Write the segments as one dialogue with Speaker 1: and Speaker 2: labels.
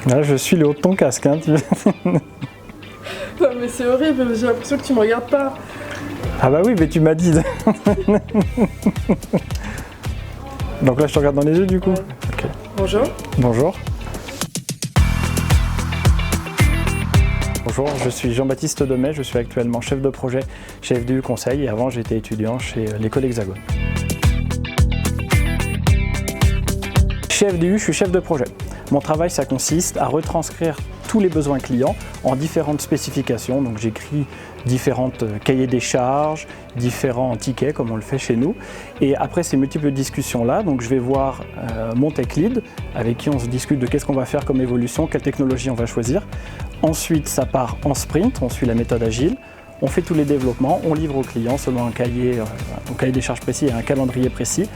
Speaker 1: Là, je suis le haut de ton casque. Hein.
Speaker 2: Non mais c'est horrible, j'ai l'impression que tu me regardes pas.
Speaker 1: Ah bah oui, mais tu m'as dit. Donc là, je te regarde dans les yeux du coup.
Speaker 2: Ouais.
Speaker 1: Okay.
Speaker 2: Bonjour.
Speaker 1: Bonjour. Bonjour, je suis Jean-Baptiste Demet, je suis actuellement chef de projet chez FDU Conseil et avant j'étais étudiant chez l'école Hexagone. Chez FDU, je suis chef de projet. Mon travail, ça consiste à retranscrire tous les besoins clients en différentes spécifications. Donc j'écris différentes cahiers des charges, différents tickets comme on le fait chez nous. Et après ces multiples discussions-là, donc je vais voir mon tech lead avec qui on se discute de qu'est-ce qu'on va faire comme évolution, quelle technologie on va choisir. Ensuite, ça part en sprint, on suit la méthode agile. On fait tous les développements, on livre au client selon un cahier des charges précis et un calendrier précis.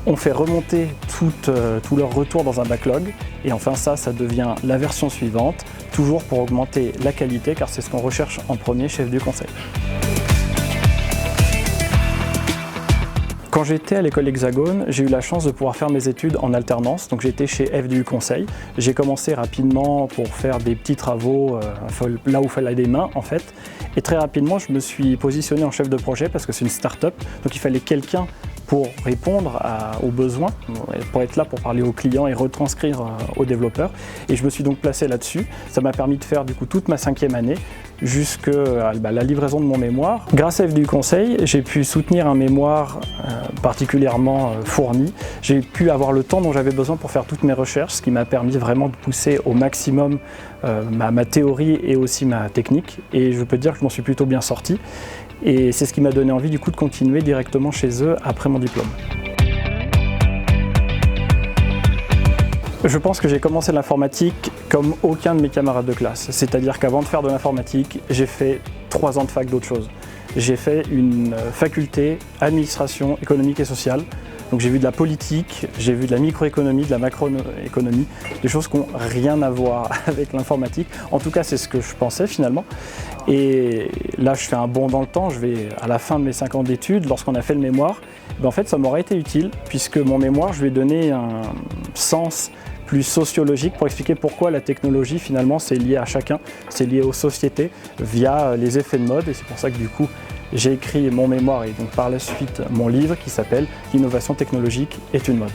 Speaker 1: On fait remonter tout leur retour dans un backlog et enfin ça devient la version suivante, toujours pour augmenter la qualité car c'est ce qu'on recherche en premier chez FDU Conseil. Quand j'étais à l'école Hexagone, j'ai eu la chance de pouvoir faire mes études en alternance, donc j'étais chez FDU Conseil. J'ai commencé rapidement pour faire des petits travaux là où il fallait des mains en fait. Et très rapidement, je me suis positionné en chef de projet parce que c'est une start-up, donc il fallait quelqu'un pour répondre aux besoins, pour être là pour parler aux clients et retranscrire aux développeurs. Et je me suis donc placé là-dessus. Ça m'a permis de faire du coup toute ma 5e année jusqu'à la livraison de mon mémoire. Grâce à FDU Conseil, j'ai pu soutenir un mémoire particulièrement fourni. J'ai pu avoir le temps dont j'avais besoin pour faire toutes mes recherches, ce qui m'a permis vraiment de pousser au maximum ma théorie et aussi ma technique. Et je peux dire que je m'en suis plutôt bien sorti. Et c'est ce qui m'a donné envie du coup de continuer directement chez eux après mon diplôme. Je pense que j'ai commencé l'informatique comme aucun de mes camarades de classe. C'est-à-dire qu'avant de faire de l'informatique, j'ai fait 3 ans de fac d'autre chose. J'ai fait une faculté administration économique et sociale. Donc j'ai vu de la politique, j'ai vu de la microéconomie, de la macroéconomie, des choses qui n'ont rien à voir avec l'informatique. En tout cas, c'est ce que je pensais finalement. Et là, je fais un bond dans le temps. Je vais à la fin de mes 5 ans d'études, lorsqu'on a fait le mémoire, en fait, ça m'aurait été utile puisque mon mémoire, je lui ai donné un sens plus sociologique pour expliquer pourquoi la technologie finalement c'est lié à chacun, c'est lié aux sociétés via les effets de mode et c'est pour ça que du coup j'ai écrit mon mémoire et donc par la suite mon livre qui s'appelle « L'innovation technologique est une mode ».